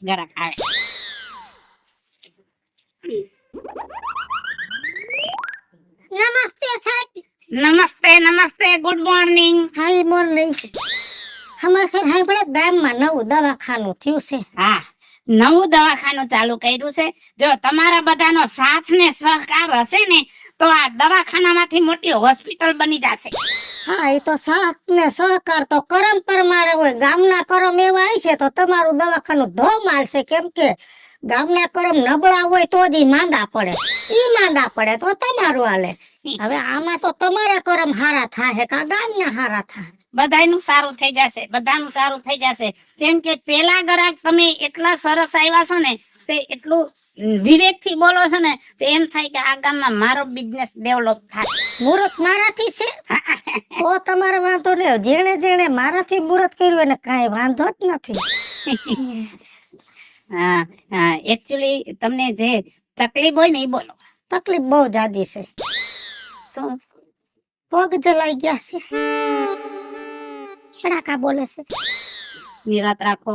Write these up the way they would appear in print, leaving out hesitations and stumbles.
ગરક આવે. નમસ્તે સાહેબ. નમસ્તે નમસ્તે, ગુડ મોર્નિંગ. High morning. સમાચાર સાંભળે ગામમાં નવું દવાખાનું થયું છે. હા, નવું દવાખાનું ચાલુ કર્યું છે. જો તમારા બધાનો સાથ ને સહકાર હશે ને તો આ દવાખાનામાંથી મોટી હોસ્પિટલ બની જશે. હા, એ તો સાથ ને સહકાર તો કરમ પ્રમાણે હોય. ગામના કરમ એવા છે તો તમારું દવાખાનું ધોમ હાલશે. કેમ કે ગામના કરમ નબળા હોય તો જ ઈ માંદા પડે. ઈ માંદા પડે તો તમારું હાલે. હવે આમાં તો તમારા કરમ હારા થાય કા ગામના હારા થાય? બધાયનું સારું થઈ જશે, બધાનું સારું થઈ જશે. કેમ કે પેલા ગ્રાહક તમે એટલા સરસ આવ્યા છો ને, તે એટલું વિવેકથી બોલો છો ને, તો એમ થાય કે આ ગામમાં મારો બિઝનેસ ડેવલપ થાય. મુહૂર્ત મારાથી છે તો તમારે વાંધો નહીં. જેણે જેણે મારાથી મુહૂર્ત કર્યું એને કાંઈ વાંધો જ નથી. હા હા, એકચ્યુઅલી તમને જે તકલીફ હોય ને એ બોલો. તકલીફ બહુ જાજી છે. શું? પગ જલાઈ ગયા છે. કડાકા બોલે છે. નિરાત રાખો.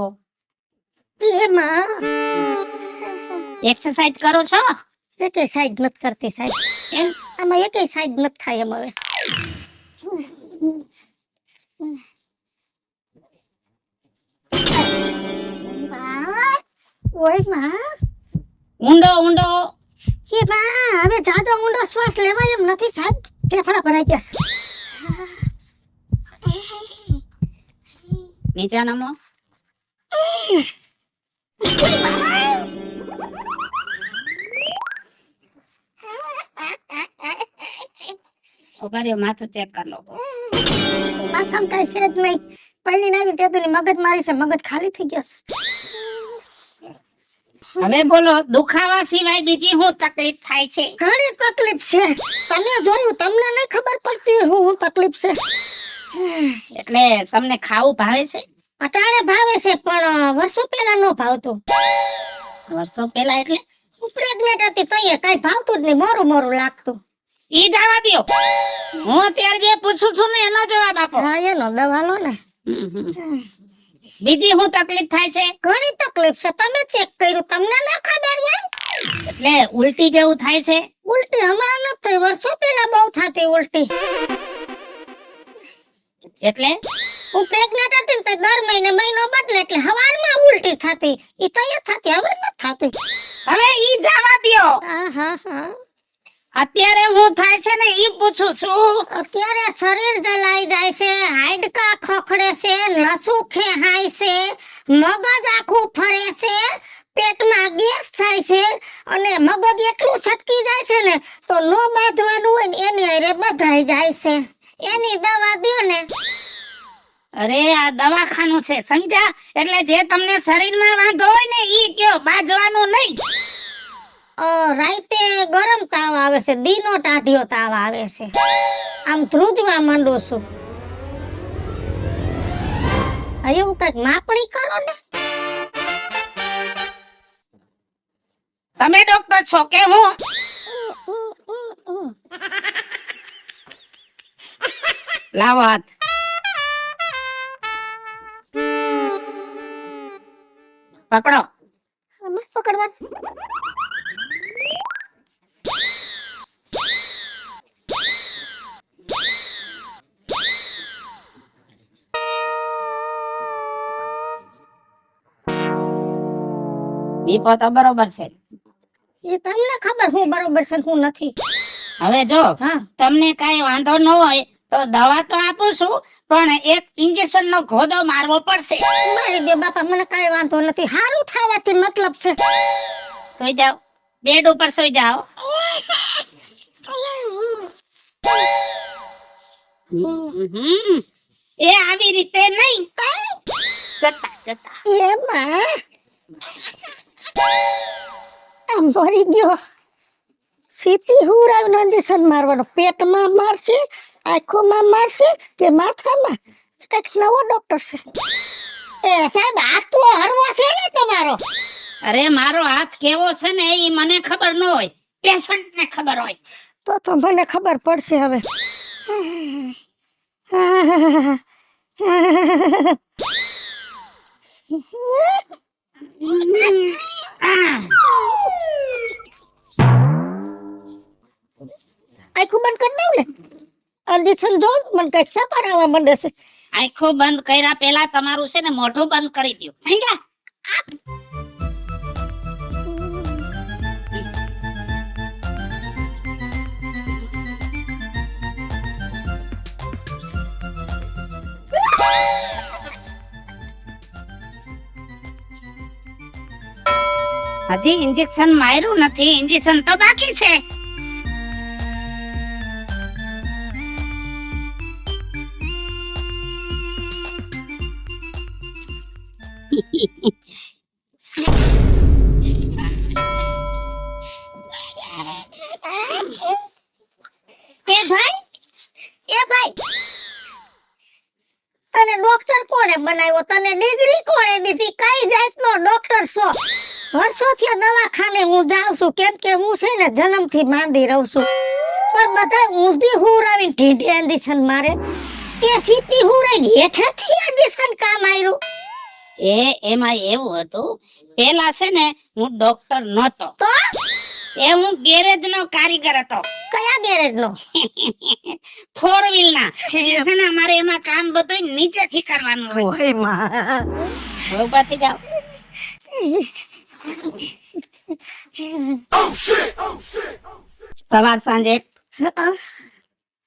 એમાં એક્સરસાઇઝ કરો છો? એકેય સાઈડ નથી કરતી સાહેબ. એમ? આમાં એકેય સાઈડ નથી થાય એમ હવે. ઓય માં, ઊંડો ઊંડો. એ માં હવે જાજો ઊંડો શ્વાસ લેવાય એમ નથી સાહેબ. ફેફડા ભરાઈ ગયા છે. નીચે નમો. ઉભા રહ્યો, માથું ચેક કરી લો. માથામાં કાંઈ છે જ નહીં. પહેલી નાવી તેની મગજ મારી છે. મગજ ખાલી થઈ ગયો છે. હવે બોલો, દુખાવા સિવાય બીજી શું તકલીફ થાય છે? ઘણી તકલીફ છે. તમે જોયું, તમને નહીં ખબર પડતી હું તકલીફ છે. એટલે તમને ખાવું ભાવે છે? અટાણે ભાવે છે પણ વર્ષો પહેલા નો ભાવતું. વર્ષો પહેલા એટલે? હું પ્રેગ્નેટ હતી તઈએ કાંઈ ભાવતું જ નહીં. મોરું મોરું લાગતું. ઈ જવા દ્યો. હું અત્યારે જે પૂછું છું ને એનો જવાબ આપો. હા, એનો દવા લો ને. બીજી શું તકલીફ થાય છે? ઘણી તકલીફ છે. તમે ચેક કર્યું, તમને ના ખબર હોય? એટલે ઉલટી જેવું થાય છે? ઉલટી હમણાં નથી થઈ. વર્ષો પહેલા બહુ થતી ઉલટી. એટલે હું પ્રેગ્નેટ હતી ને તો દર મહિને મહિનો બદલે એટલે હવારમાં ઉલટી થતી. ઈ તો એ થતી, હવે નથી થતી. હવે ઈ જવા દ્યો. હા. અત્યારે હું થાય છે ને ઈ પૂછું છું. અત્યારે શરીર જલાઈ જાય છે, હાડકા ખોખડે છે, નસું ખેહાય છે, મગજ આખું ફરે છે, પેટમાં ગેસ થાય છે અને મગજ એટલું છટકી જાય છે ને તો નો બાંધવાનું હોય ને એની હારે બધાઈ જાય છે. એની દવા દ્યો ને. અરે આ દવાખાનું છે, સમજ્યા? એટલે જે તમને શરીરમાં વાંધો હોય ને ઈ કયો, બાજવાનું નહીં. રાતે ગરમ તાવ આવે છે, દીનો ટાઢિયો તાવ આવે છે. આમ ધ્રુજવા માંડું છું. એવું કઈક માપણી કરો ને. તમે ડોક્ટર છો કે હું? લાવો હાથ. પકડો. આમાં પકડવાનું. બીપો તો બરોબર છે. એ તમને ખબર હું બરોબર છે હું નથી. હવે જો હા, તમને કાઈ વાંધો ન હોય તો દવા તો આપું છું, પણ એક ઇન્જેક્શન નો ઘોડો મારવો પડશે. મારી દે બાપા, મને કાઈ વાંધો નથી. હારું થવાથી મતલબ છે. સોઈ જાઓ, બેડ ઉપર સોઈ જાઓ. એ આવી રીતે નહીં, જતા એમાં આમ ભરી ગયો. સીધી હુરાવીને ઇન્જેક્શન મારવાનો. પેટમાં મારશે, આંખોમાં મારશે કે માથામાં? કઈક નવો ડોક્ટર છે. એ સાહેબ, હાથ તો હરવો છે ને તમારો? અરે મારો હાથ કેવો છે ને એ મને ખબર ન હોય, પેશન્ટ ને ખબર હોય. તો મને ખબર પડશે હવે. આખું બંધ કરી દઉં ને અર્ધિશન જો મને કઈક સકાર આવવા માંડે છે. આંખો બંધ કર્યા પહેલા તમારું છે ને મોઢું બંધ કરી દો સમજ્યા? હજી ઇન્જેક્શન માર્યું નથી, ઇન્જેક્શન તો બાકી છે. એ ભાઈ તને ડોક્ટર કોણે બનાવ્યો? તને ડિગ્રી કોણે દીધી? કઈ જાતનો ડોક્ટર છો? વર્ષોથી દવાખાને હું જાઉં છું, કેમ કે હું છે ને જન્મથી માંદી રહું છું, પણ બધા ઊંધી હુરાવીને ઢીંઢી ઇન્જેક્શન મારે. તે સીધી હુરાઈને હેઠેથી ઇન્જેક્શન કામ આવ્યું. એમાં એવું હતું, પેલા છે ને હું ડોક્ટર નહોતો, તો હું ગેરેજ નો કારીગર હતો. કયા ગેરેજ નો? 4 વ્હીલ ના છે ને, અમારે એમાં કામ બધું નીચેથી કરવાનું હોય. ઓય માં, ઉભા થઈ જાઓ. સવાર સાંજે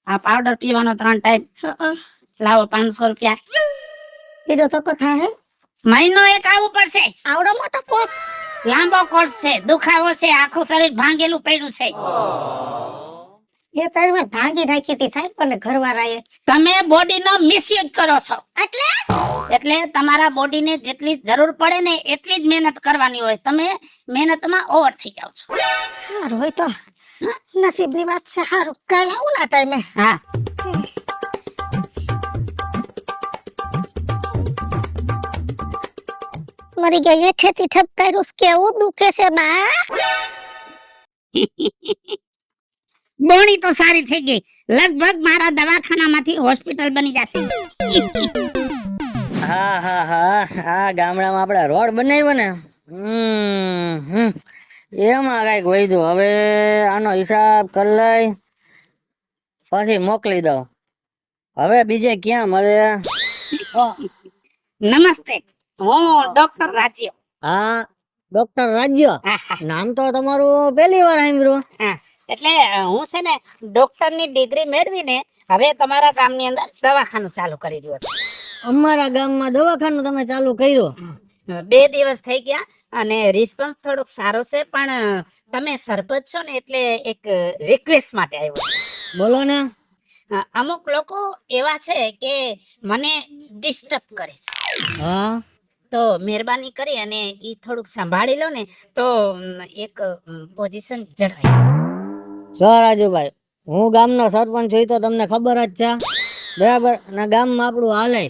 આ પાવડર પીવાનો 3 ટાઈમ. લાવો 500 રૂપિયા. બીજો તો કથા હે? મહિનો એક આવવું પડશે. આવડો મોટો કોર્સ? લાંબો કોર્સ છે, દુખાવો છે, આખું શરીર ભાંગેલું પડ્યું છે. એ તારી વાર ભાંગી નાખી હતી સાહેબ, અને ઘરવાળાએ. તમે બોડીનો મિસયુઝ કરો છો. એટલે તમારા બોડીને જેટલી જરૂર પડે ને એટલી જ મહેનત કરવાની હોય. તમે મહેનતમાં ઓવર થઈ જાવ છો. સારું હોય તો નસીબની વાત છે. સારું, કાલ આવું ના ટાઈમે. હા, મરી ગયા હેઠેથી ઠપકાર્યું. કેવું દુખે છે બા? બોણી તો સારી થઈ ગઈ. લગભગ મારા દવાખાનામાંથી હોસ્પિટલ બની જશે. હા હા હા, આ ગામડામાં આપણે રોડ બનાવ્યો ને, એમાં કઈક વૈધું. હવે આનો હિસાબ કરી લઈ પછી મોકલી દઉં. હવે બીજે ક્યાં મળે? નમસ્તે, હું ડોક્ટર રાજ્ય. હા, ડોક્ટર રાજ્ય. નામ તો તમારું પહેલી વાર સાંભળ્યું. હા, એટલે હું છે ને ડોક્ટરની ડિગ્રી મેળવીને હવે તમારા ગામની અંદર દવાખાનું ચાલુ કરી રહ્યો છું. અમારા ગામમાં દવાખાનું તમે ચાલુ કર્યું? 2 દિવસ થઈ ગયા અને રિસ્પોન્સ થોડોક સારો છે, પણ તમે સરપંચ છો ને એટલે એક રિક્વેસ્ટ માટે આવ્યો છું. બોલો ને. અમુક લોકો એવા છે કે મને ડિસ્ટર્બ કરે છે, હા, તો મહેરબાની કરી અને ઈ થોડુંક સંભાળી લો ને તો એક પોઝિશન જળવાય. જો રાજુભાઈ, હું ગામનો સરપંચ છું, ઈ તો તમને ખબર જ છે, બરાબર? અને ગામમાં આપણું હાલે.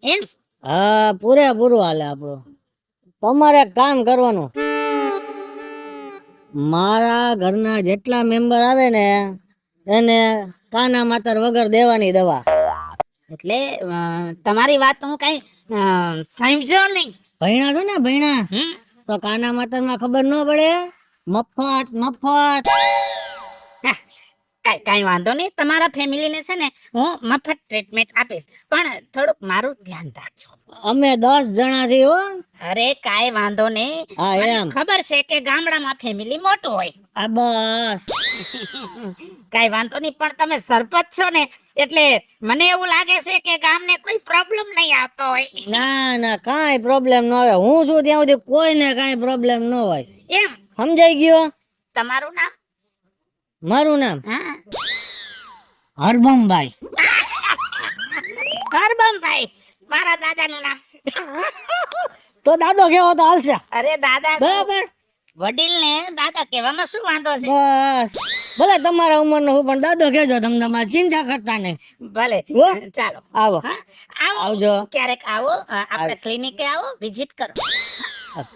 એમ? હા, પૂરેપૂરું હાલે આપણું. તમારે એક કામ કરવાનું, મારા ઘરના જેટલા મેમ્બર આવે ને એને કાના માતર વગર દેવાની દવા. એટલે તમારી વાત હું કઈ સમજો નહીં. ભૈણા છો ને, ભૈણા હમ? તો કાના માતર માં ખબર ન પડે? મફત મફત. કઈ વાંધો નહીં, તમારા ફેમિલીને છે ને હું મફત ટ્રીટમેન્ટ આપીશ, પણ થોડુંક મારું ધ્યાન રાખજો. અમે 10 જણા છીએ હો. અરે કાઈ વાંધો નહીં, હા, મને એમ. ખબર છે કે ગામડામાં ફેમિલી મોટું હોય. આ બસ. કાઈ વાંધો નહીં, પણ તમે સરપંચ છો ને એટલે મને એવું લાગે છે કે ગામને કોઈ પ્રોબ્લેમ નહીં આવતો હોય. ના ના, કાંઈ પ્રોબ્લેમ ન હોય. હું છું ત્યાં સુધી કોઈને કાંઈ પ્રોબ્લેમ ન હોય. એમ? સમજાઈ ગયો? તમારું નામ? મારું નામ હા, હરબમભાઈ. હરબમભાઈ. મારા દાદાનું નામ. તો દાદો કેવો તો હાલશે? અરે દાદા, બરાબર. વડીલને દાદા કહેવામાં શું વાંધો છે? બસ, ભલે તમારા ઉંમરનો હું, પણ દાદો કહેજો. તમે તમારી ચિંતા કરતા નહીં. ભલે, હો? ચાલો. આવો. હા, આવો. આવજો. ક્યારેક આવો, આપણે ક્લિનિકે આવો, વિઝિટ કરો.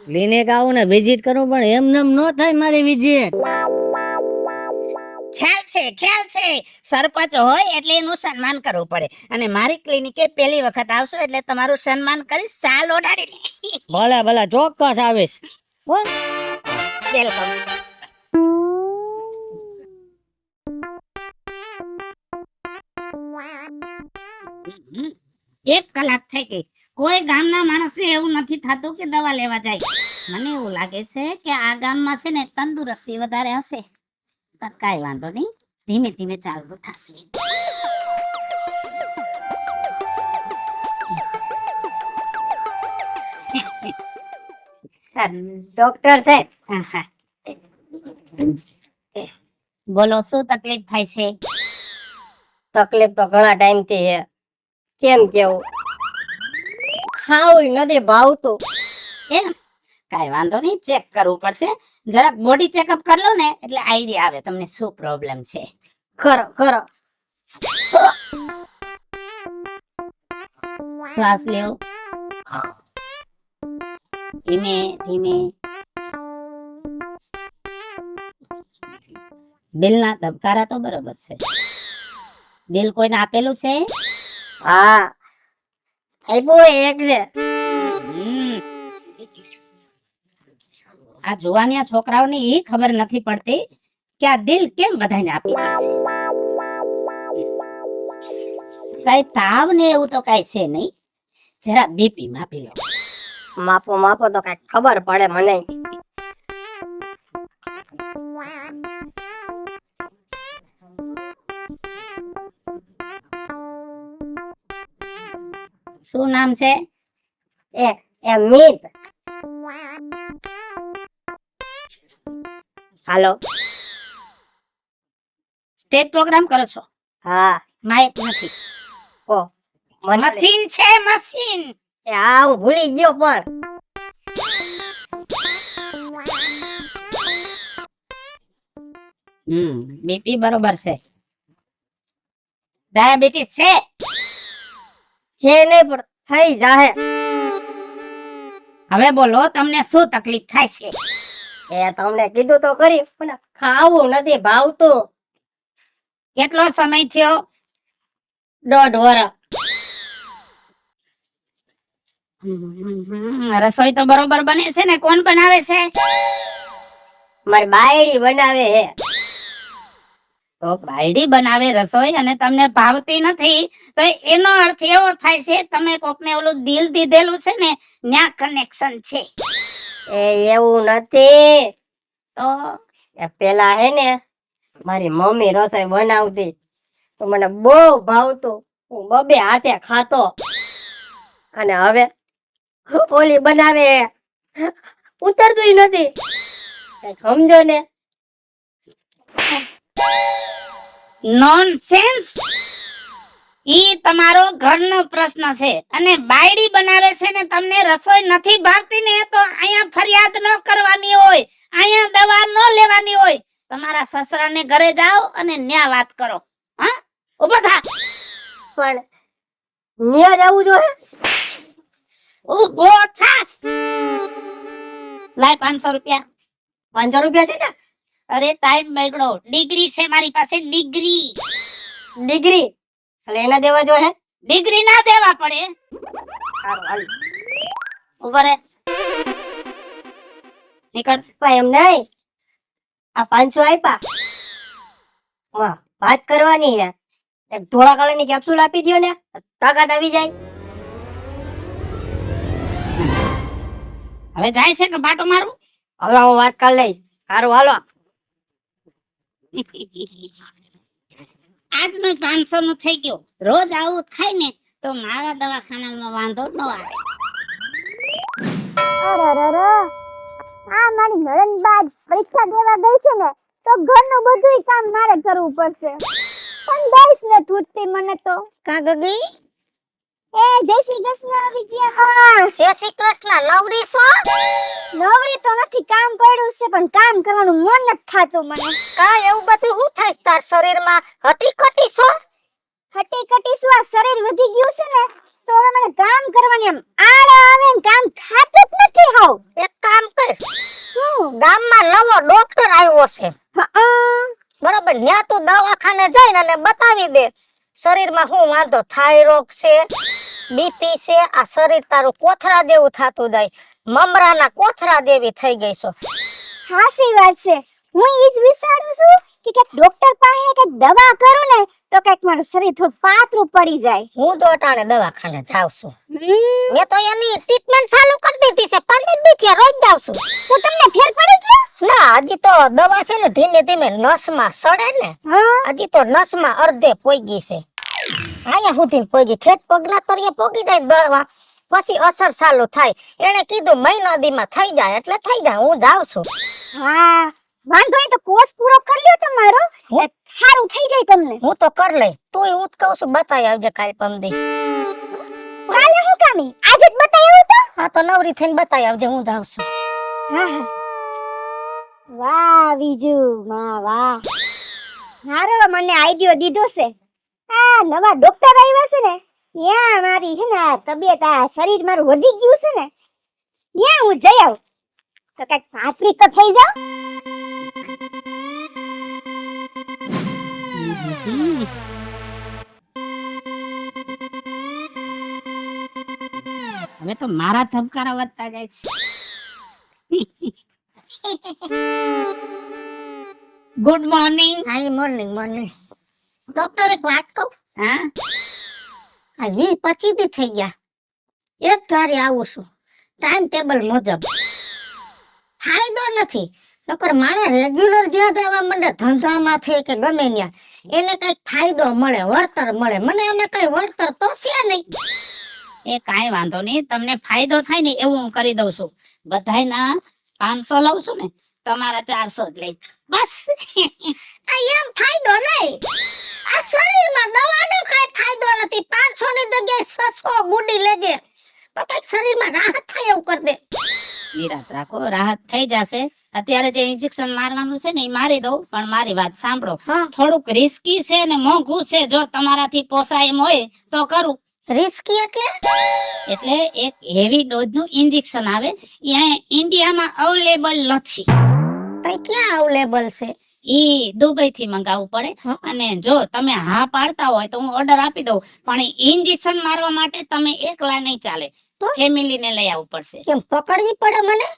ક્લિનિક આવું ને વિઝિટ કરું, પણ એમને એમ ન થાય મારી વિઝિટ. ખ્યાલ છે સરપંચ હોય એટલે એનું સન્માન કરવું પડે અને મારી ક્લિનિકે પહેલી વખત આવશો એટલે તમારું સન્માન કરીશ ચાલ ઓઢાડી ભલે ભલે ચોક્કસ આવીશ. વેલકમ. એક કલાક થઈ ગઈ કોઈ ગામના માણસને એવું નથી થતું કે દવા લેવા જાય. મને એવું લાગે છે કે આ ગામમાં છે ને તંદુરસ્તી વધારે હશે. પણ કાંઈ વાંધો નહીં, ધીમે ધીમે ચાલવું થશે. ડોક્ટર સાહેબ, હા, હા. બોલો શું તકલીફ થાય છે? તકલીફ તો ઘણા ટાઈમ થી છે. કેમ કેવું, ખાવું નથી ભાવતું. એમ કાંઈ વાંધો નહીં, ચેક કરવું પડશે. જરાક બોડી ચેકઅપ કરી લો ને એટલે આઈડિયા આવે તમને શું પ્રોબ્લેમ છે. ખરો ખરો. શ્વાસ લેવો ધીમે ધીમે. દિલના ધબકારા તો બરોબર છે. દિલ કોઈને આપેલું છે? હા, આપ્યું એક છે. આ જુવાનિયા છોકરાઓને એ ખબર નથી પડતી કે આ દિલ કેમ બધાને આપી દે છે. કઈ તાવ ને એવું તો કઈ છે નહીં, જરા બીપી માપી લો. માપો માપો તો કઈ ખબર પડે મને. શું નામ છે? એ મીત. હાલો. સ્ટેજ પ્રોગ્રામ કરો છો? હા. માઇક નથી. ઓ મને મશીન છે મશીન. હા, હું ભૂલી ગયો પણ. બીપી બરોબર છે. ડાયાબિટીસ છે? હે નહીં પણ થઈ જાહે. હવે બોલો તમને શું તકલીફ થાય છે? એ તમને કીધું તો કરી પણ ખાવું નથી ભાવતું. કેટલો સમય થયો? 1.5 વર્ષ. રસોઈ તો બરોબર બને છે ને? કોણ બનાવે છે? મારી બાયડી બનાવે હે. તો બાયડી બનાવે રસોઈ અને તમને ભાવતી નથી તો એનો અર્થ એવો થાય છે તમે કોકને ઓલું દિલ દીધેલું છે ને ન્યા કનેક્શન છે. એ એવું નથી. તો એ પેલા હે ને મારી મમ્મી રસોઈ બનાવતી તો મને બહુ ભાવતું. હું બબે હાથે ખાતો. અને હવે ઓલી બનાવે ઉતરતું નથી. કઈક સમજો ને. નોનસેન્સ. ઈ તમારો ઘરનો પ્રશ્ન છે અને બાયડી બનાવે છે ને તમને રસોઈ નથી ભાવતી ને તો અહીંયા ફરિયાદ ન કરવાની હોય, અહીંયા દવા ન લેવાની હોય. તમારા સસરાને ઘરે જાઓ અને ન્યા વાત કરો. હા, ઉભો થા. પણ ન્યા જવું જોઈએ. ઉભો થા. લાય 500 રૂપિયા. 500 રૂપિયા છે ને? અરે ટાઈમ બગડો. ડિગ્રી છે મારી પાસે, ડિગ્રી. ડિગ્રી એટલે એના દેવા જોઈએ. ડિગ્રી ના દેવા પડે. સારું હાલ. ઉભો રે. નીકળ. ભાઈ એમ નહીં, આ 500 આપ્યા. વાહ, વાત કરવાની છે. એક ધોળા કલરની કેપ્સ્યુલ આપી દ્યો ને, તાકાત આવી જાય. હવે જાય છે કે બાટો મારું? હવે હું વાત કરી લઈશ. સારું હાલો. આજનું 500 નું થઈ ગયું. રોજ આવું થાય ને તો મારા દવાખાનામાં વાંધો ન આવે. આ મારી નણંદ બાદ પરીક્ષા દેવા ગઈ છે ને તો ઘરનું બધુંય કામ મારે કરવું પડશે. પણ દઈશ ને થૂતી મને તો. કા ગગી? એ જય શ્રી કૃષ્ણ વિજયા. જય શ્રી કૃષ્ણ. નવરી છો? નવરી તો નથી, કામ પડ્યું છે પણ કામ કરવાનું મન નથી થાતું મને. કા એવું બધું હું થાય તાર શરીરમાં? હટી કટી છો? હટી કટી શું આ શરીર વધી ગયું છે ને તો હવે મને કામ કરવાની આમ આળા આવે ને કામ થાતું જ નથી હાવ. એક કામ કર, શું? ગામમાં નવો ડોક્ટર આવ્યો છે. હા, બરોબર? ખબર ન્યા તું દવાખાને જઈને અને બતાવી દે શરીરમાં શું વાંધો થાઇરોઇડ છે બીપી છે આ શરીર તારું કોથરા જેવું થાતું જાય મમરાના કોથરા જેવી થઈ ગઈ છો હાસી વાત છે હું ઈ જ વિચારું છું કે કંઈક ડોક્ટર પાસે કંઈક દવા કરું ને તો કંઈક મારું શરીર થોડું પાતળું પડી જાય હું તો અટાણે દવાખાને જાઉં છું હમ, મેં તો એની ટ્રીટમેન્ટ ચાલુ કરી દીધી છે 15 દિવસથી રોજ જાઉં છું તો તમને ફેર પડી ગયો ના હજી તો દવા છે ને ધીમે ધીમે નસમાં સડે ને હા હજી તો નસમાં અડધે પોગી છે અહીંયા સુધી પોગી ઠેઠ પગના તળિયે પોગી જાય દવા પછી અસર ચાલુ થાય એને કીધું મહિના દીમાં થઈ જાય એટલે થઈ જાય હું જાઉં છું હા વાંધો નહીં તો કોર્સ પૂરો કરી લ્યો તમારો હું? સારું થઈ જાય તમને હું તો કર લઈ તું હું જ કહું છું બતાવી આવજે કાલ પમદી કાલે હું કામી આજે જ બતાવ્યું તો હા તો નવરી થઈને બતાવી આવજે હું જાઉં છું હા હા વાહ બીજુ માં વાહ હારો મને આઈડિયો દીધો છે આ નવા ડોક્ટર આવ્યા છે ને ત્યાં મારી હે ને આ તબિયત આ શરીર મારું વધી ગયું છે ને ત્યાં હું જઈ આવું તો કઈક પાતળી તો થઈ જાવ હવે તો મારા ધબકારા વધતા જાય છે ગુડ મોર્નિંગ. હા મોર્નિંગ મોર્નિંગ ડોક્ટર એક વાત કહું હા આ 20-25 દી થઈ ગયા એક ધારે આવું છું ટાઈમ ટેબલ મુજબ ફાયદો નથી નકર માણસ રેગ્યુલર જ્યાં જવા માંડે ધંધામાંથી કે ગમે ત્યાં એને કઈક ફાયદો મળે વળતર મળે મને આમાં કઈ વળતર તો છે નહીં એ કાંઈ વાંધો નહીં, તમને ફાયદો થાય ને એવું હું કરી દઉં છું. બધાયના 500 લઉં છું ને, તમારા 400 જ લઈ બસ. આ એમ ફાયદો નહીં આ શરીરમાં દવાનો કઈ ફાયદો નથી 500 ની જગ્યાએ 600 ગુડી લેજે પણ કઈક શરીરમાં રાહત થાય એવું કર દે નિરાત રાખો, રાહત થઈ જશે. અત્યારે જે ઇન્જેક્શન મારવાનું છે ને એ મારી દઉં, પણ મારી વાત સાંભળો, હા થોડુંક રિસ્કી છે ને મોંઘું છે. જો તમારાથી પોસાય એમ હોય તો કરું. રિસ્કી એટલે એક હેવી ડોઝ નું ઇન્જેક્શન આવે, એ ઇન્ડિયામાં અવેલેબલ નથી. તઈ ક્યાં અવેલેબલ છે ઈ દુબઈ થી મંગાવવું પડે. હા. અને જો તમે હા પાડતા હોય તો હું ઓર્ડર આપી દઉં, પણ ઇન્જેક્શન મારવા માટે તમે એકલા નહીં ચાલે, તો? ફેમિલી ને લઈ આવવું પડશે. કેમ પકડવી પડે મને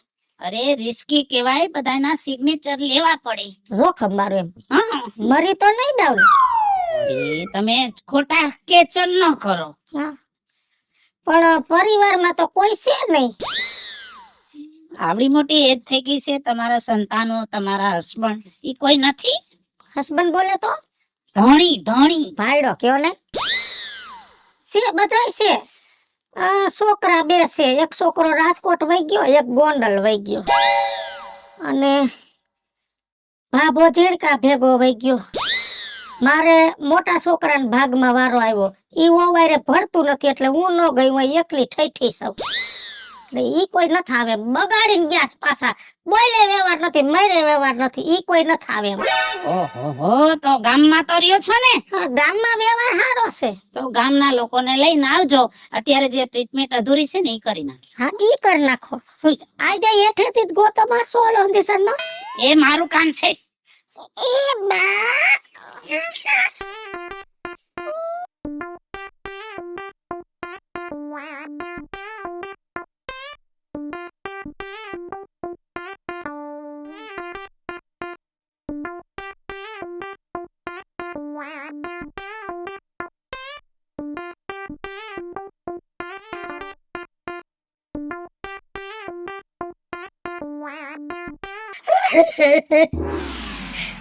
અરે રિસ્કી કહેવાય, બધાના સિગ્નેચર લેવા પડે. જોખમ મારું એમ હા, મરી તો નહીં દઉં ને? અરે તમે ખોટા કેચન ન કરો. હા પણ પરિવારમાં તો કોઈ છે નહીં આવડી મોટી એજ થઈ ગઈ છે, તમારા સંતાનો, તમારા હસબન્ડ, ઈ કોઈ નથી. હસબન્ડ બોલે તો ધણી ધણી ભાઈડો કયો ને છે બધાય છે છોકરા 2 છે એક છોકરો રાજકોટ વઈ ગયો એક ગોંડલ વઈ ગયો અને ભાભો ઝીણકા ભેગો વઈ ગયો મારે મોટા છોકરાના ભાગમાં વારો આવ્યો ઈ ઓવારે ભણતું નથી એટલે હું ન ગઈ હું એકલી ઠઠી છું એટલે ઈ કોઈ ન થાવે બગાડીને ગયા પાછા બોલે વ્યવહાર નથી મરે વ્યવહાર નથી ઈ કોઈ ન થાવે એમ ઓહો, તો ગામમાં તો રહ્યો છો ને, હા ગામમાં વ્યવહાર સારો છે તો ગામના લોકોને લઈને આવજો. અત્યારે જે ટ્રીટમેન્ટ અધૂરી છે ને એ કરી નાખી. હા ઈ કરી નાખો સુઈ જાઓ. આજે હેઠેથી જ ગોતો મારશો ઓલો ઇન્જેક્શન નો એ મારું કામ છે. એ બા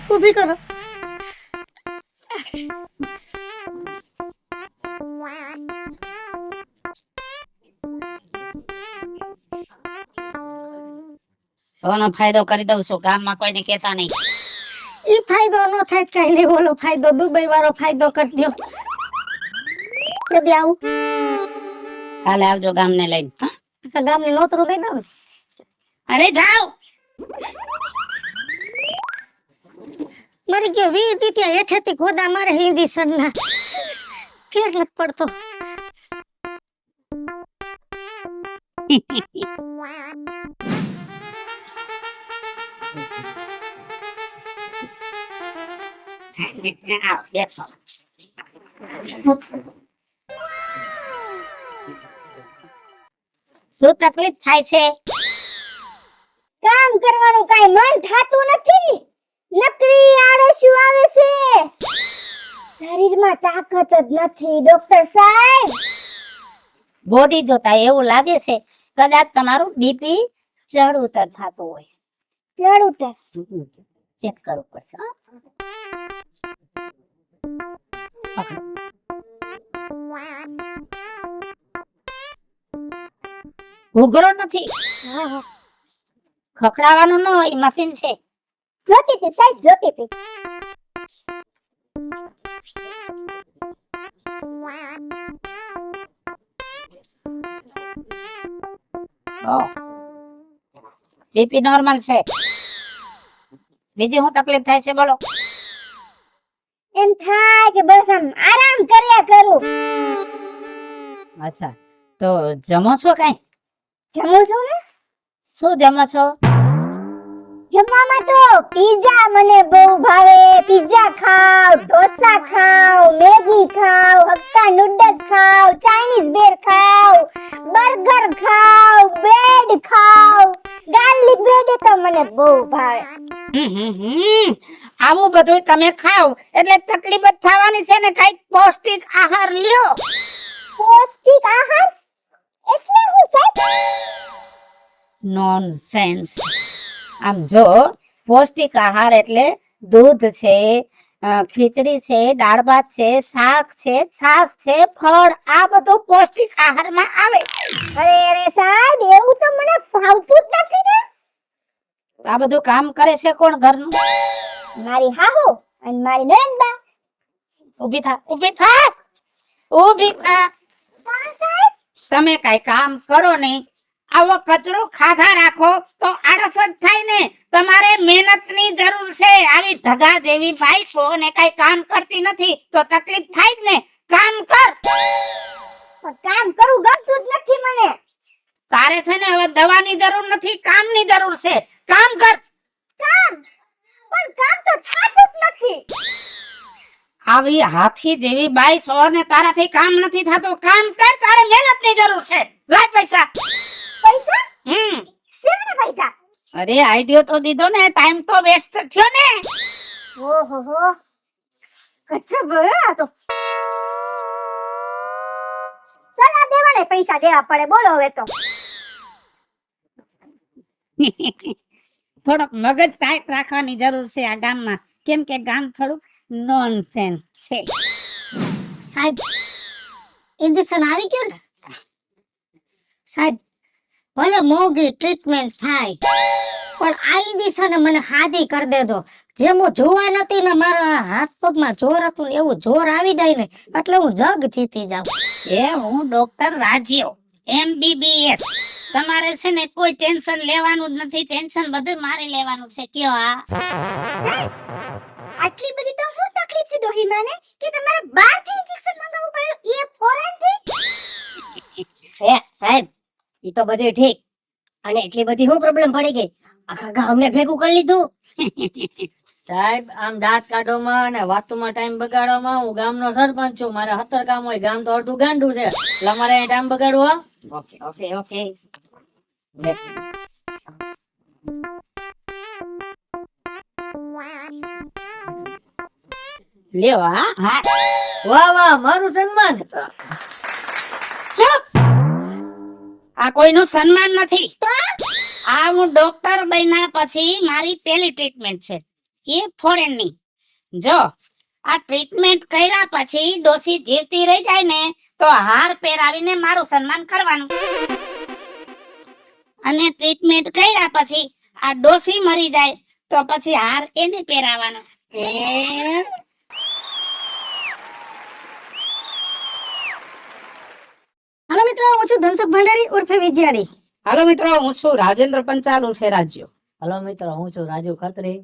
ઊભી કરો સોનો ફાયદો કરી દઉં છું, ગામમાં કોઈને કહેતા નહીં. ઈ ફાયદો નો થાય તો કઈ નહીં ઓલો ફાયદો દુબઈ વાળો ફાયદો કરી દો કદી આવું કાલે આવજો ગામને લઈને. હા? આખા ગામની નોતરું દઈ દઉં અરે જાઓ. મરી ગયો 20 દી ત્યાં હેઠેથી ગોદા મારે હિન્દી સરના ફેર નથી પડતો આવો, બેસો. શું તકલીફ થાય છે? કામ કરવાનું કાઈ મન થાતું નથી. નકરી આળસુ આવે છે. શરીરમાં તાકાત જ નથી ડોક્ટર સાહેબ. બોડી જોતા એવું લાગે છે કદાચ તમારું બીપી ચડ ઉતર થતું હોય. ચડ ઉતર. ચેક કરવું પડશે. હો. પકડો. ઉઘરો નથી, હા હા. ખખડાવાનું ન હોય, મશીન છે. જોતી હતી સાહેબ, જોતી હતી. બીપી નોર્મલ છે. બીજી શું તકલીફ થાય છે બોલો? એમ થાય કે બસ આમ આરામ કર્યા કરું. અચ્છા, તો જમો છો કઈ? જમું છું ને. શું જમો છો? જમવામાં તો પીઝા મને બહુ ભાવે. પીઝા ખાવ, ઢોસા ખાવ, મેગી ખાવ, હક્કા નૂડલ્સ ખાવ, ચાઇનીઝ બેર ખાવ, બર્ગર ખાવ, બ્રેડ ખાવ. ગાર્લિક બ્રેડ તો મને બહુ ભાવે. આવું બધું તમે ખાવ એટલે તકલીફ જ થવાની છે ને. કઈક પૌષ્ટિક આહાર લ્યો. પૌષ્ટિક આહાર એટલે હું સાહેબ? નોનસેન્સ. આમ જો, પૌષ્ટિક આહાર એટલે દૂધ છે, ખીચડી છે, દાળ ભાત છે, શાક છે, છાશ છે, ફળ, આ બધું પૌષ્ટિક આહારમાં આવે. અરે સાહેબ, એવું તો મને ભાવતું જ નથી ને. આ બધું કામ કરે છે કોણ ઘરનું? મારી હાહુ અને મારી નણંદબા. ઊભી થા, ઊભી થા, ઊભી થા. તમે કઈ કામ કરો નહીં, આવો કચરો ખાધા રાખો તો આળસ જ થાય ને. તમારે મહેનતની જરૂર છે. આવી ધગા જેવી ભાઈ છો ને કઈ કામ કરતી નથી તો તકલીફ થાય જ ને. કામ કર. પણ કામ કરવું ગમતું જ નથી મને. તારે છે ને હવે દવાની જરૂર નથી, કામની જરૂર છે. કામ કર. કામ પણ કામ તો થાતું જ નથી. આવી હાથી જેવી બાઈ છો ને તારાથી કામ નથી થતું. કામ કર. તારે મહેનતની જરૂર છે. લાય પૈસા. પૈસા? હમ શેના પૈસા? અરે આઈડિયો તો દીધો ને, ટાઈમ તો વેસ્ટ થયો ને. ઓહો હો, ગજબ હે આ તો. ચાલ આ દેવાને પૈસા દેવા પડે. બોલો હવે તો. થોડોક મગજ ટાઈટ રાખવાની જરૂર છે આ ગામમાં, કેમ કે ગામ થોડું નોનસેન્સ છે. સાહેબ, ઇન્જેક્શન આવી ગયું ને? સાહેબ, ભલે મોંઘી ટ્રીટમેન્ટ થાય પણ આ ઇન્જેક્શન મને હાદી કરી દેજો. જેમ હું જોવા નથી ને, મારા હાથ પગમાં જોર હતું ને એવું જોર આવી જાય ને એટલે હું જગ જીતી જાઉં. એ હું ડોક્ટર રાજીવ, MBBS. તમારે છે ને કોઈ ટેન્શન લેવાનું જ નથી. ટેન્શન બધું મારે લેવાનું છે. કયો આ આટલી બધી તો હું તકલીફ છે ડોહી માને કે તમારે 12 થી ઇન્જેક્શન મંગાવવું પડ્યું, એ ફોરેન થી. એ સાહેબ, ઈ તો બધું ઠીક, અને એટલી બધી શું પ્રોબ્લેમ પડી ગઈ? આખા ગામને ભેગું કરી લીધું. સાહેબ, આમ દાંત કાઢવામાં અને વાતોમાં ટાઈમ બગાડવામાં હું ગામનો સરપંચ છું. મારે 17 કામ હોય. ગામ તો અડધું ગાંડું છે એટલે અમારે અહીં ટાઈમ બગાડવો. Okay okay okay. લ્યો. હા, વાહ વાહ, મારું સન્માન. ચૂપ. આ કોઈનું સન્માન નથી. આ હું ડોક્ટર બન્યા પછી મારી પહેલી ટ્રીટમેન્ટ છે, એ ફોરેનની. જો આ ટ્રીટમેન્ટ કર્યા પછી ડોસી જીવતી રહી જાય ને તો હાર પહેરાવીને મારું સન્માન કરવાનું, અને ટ્રીટમેન્ટ કર્યા પછી આ ડોસી મરી જાય તો પછી હાર એને પહેરાવાનો. હાલો મિત્રો, હું છું ધનસુખ ભંડારી ઉર્ફે વિજયાડી. હાલો મિત્રો, હું છું રાજેન્દ્ર પંચાલ ઉર્ફે રાજ્યો. હલો મિત્રો, હું છું રાજુ ખત્રી.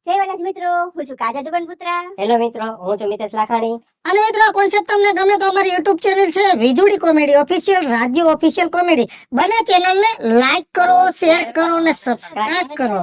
જય વડાજ મિત્રો, હું છું કાજા જુગનપુત્રા. હેલો મિત્રો, હું છું મિતેશ લાખાણી. અને મિત્રો, કોન્સેપ્ટ તમને ગમે તો અમારી યુટ્યુબ ચેનલ છે વીજળી કોમેડી ઓફિશિયલ, રાજ્ય ઓફિશિયલ કોમેડી. બંને ચેનલને લાઈક કરો, શેર કરો અને સબસ્ક્રાઇબ કરો.